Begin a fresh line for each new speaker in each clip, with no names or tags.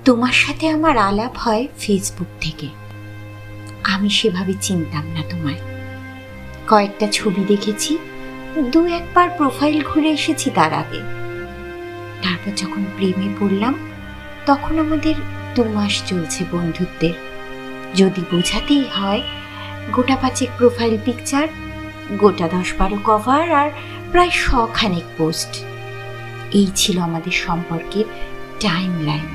তোমার সাথে আমার আলাপ হয় ফেসবুক থেকে। আমি সেভাবে চিনতাম না তোমায়। কয়েকটা ছবি দেখেছি, দু একবার প্রোফাইল ঘুরে এসেছি তার আগে। তারপর যখন প্রেমে পড়লাম, তখন আমাদের 2 মাস চলছে বন্ধুত্বের। যদি বোঝাতেই হয়, গোটা 5 প্রোফাইল পিকচার, গোটা 10-12 কভার আর প্রায় 100 খানেক পোস্ট। এই ছিল আমাদের সম্পর্কের টাইম লাইন।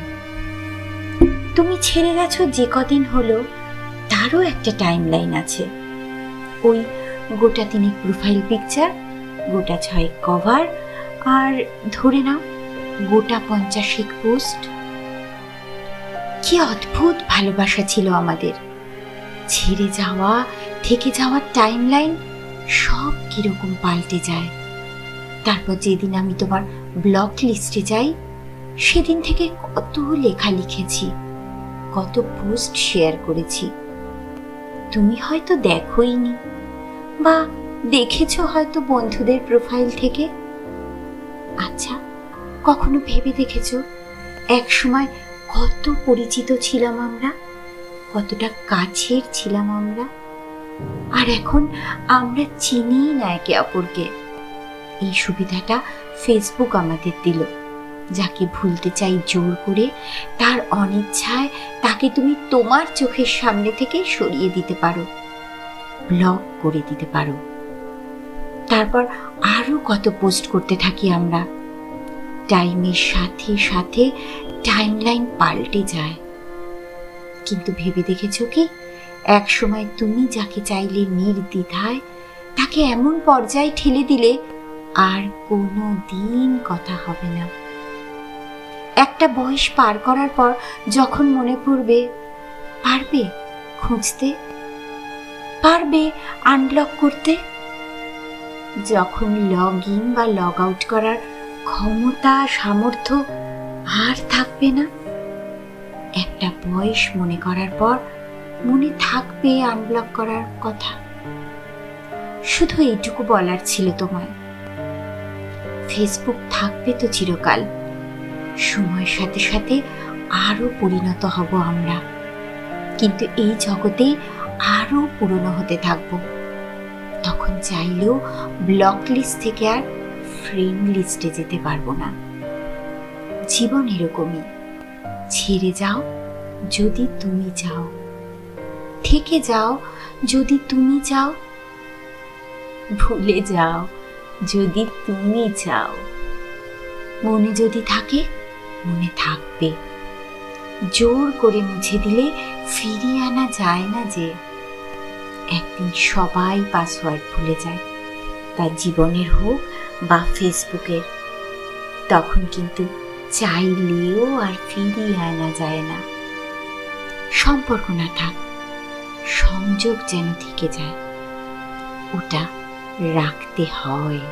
তুমি ছেড়ে গেছো যে কদিন হলো, তারও একটা টাইম লাইন আছে। ওই গোটা 3 প্রোফাইল পিকচার, গোটা 6 কভার আর ধরে নাও গোটা 50 পোস্ট। কি অদ্ভুত ভালোবাসা ছিল আমাদের। ছেড়ে যাওয়া, থেকে যাওয়ার টাইম লাইন সব কিরকম পাল্টে যায়। তারপর যেদিন আমি তোমার ব্লক লিস্টে যাই, সেদিন থেকে কত লেখা লিখেছি, কত পোস্ট শেয়ার করেছি। তুমি হয়তো দেখোইনি, বা দেখেছো হয়তো বন্ধুদের প্রোফাইল থেকে। আচ্ছা, কখনো ভেবে দেখেছো এক সময় কত পরিচিত ছিলাম আমরা, কতটা কাছের ছিলাম আমরা, আর এখন আমরা চিনিই না একে অপরকে। এই সুবিধাটা ফেসবুক আমাদের দিল। যাকে ভুলতে চাই জোর করে, তার অনিচ্ছায় তাকে তুমি তোমার চোখের সামনে থেকে সরিয়ে দিতে পারো, ব্লক করে দিতে পারো। তারপর আরো কত পোস্ট করতে থাকি আমরা। টাইমের সাথে সাথে টাইমলাইন পাল্টে যায়। কিন্তু ভেবে দেখেছো কি, এক সময় তুমি যাকে চাইলে নির্দ্বিধায়, তাকে এমন পর্যায়ে ঠেলে দিলে আর কোনো দিন কথা হবে না। একটা বয়স পার করার পর যখন মনে পড়বে, পারবে খুঁজতে, পারবে আনব্লক করতে, যখন লগ ইন বা লগ আউট করার ক্ষমতা সামর্থ্য আর থাকবে না, একটা বয়স মনে করার পর মনে থাকবে আনব্লক করার কথা। শুধু এইটুকু বলার ছিল তোমায়, ফেসবুক থাকবে তো চিরকাল। সময়ের সাথে সাথে আরো পরিণত হব আমরা, কিন্তু এই জগতে আরো পুরনো হতে থাকবো। তখন চাইলেও ব্লক লিস্ট থেকে আর ফ্রেন্ড লিস্টে যেতে পারবো না। জীবন এরকমই, ছেড়ে যাও যদি তুমি চাও, থেকে যাও যদি তুমি চাও, ভুলে যাও যদি তুমি চাও। মনে যদি থাকে, মনে থাকবে। জোর করে মুছে দিলে ফিরিয়ে আনা যায় না যে। একদিন সবাই পাসওয়ার্ড ভুলে যায়, তার জীবনের হোক বা ফেসবুকের। তখন কিন্তু চাইলেও আর ফিরিয়ে আনা যায় না। সম্পর্ক না থাক, সংযোগ যেন থেকে যায়, ওটা রাখতে হয়।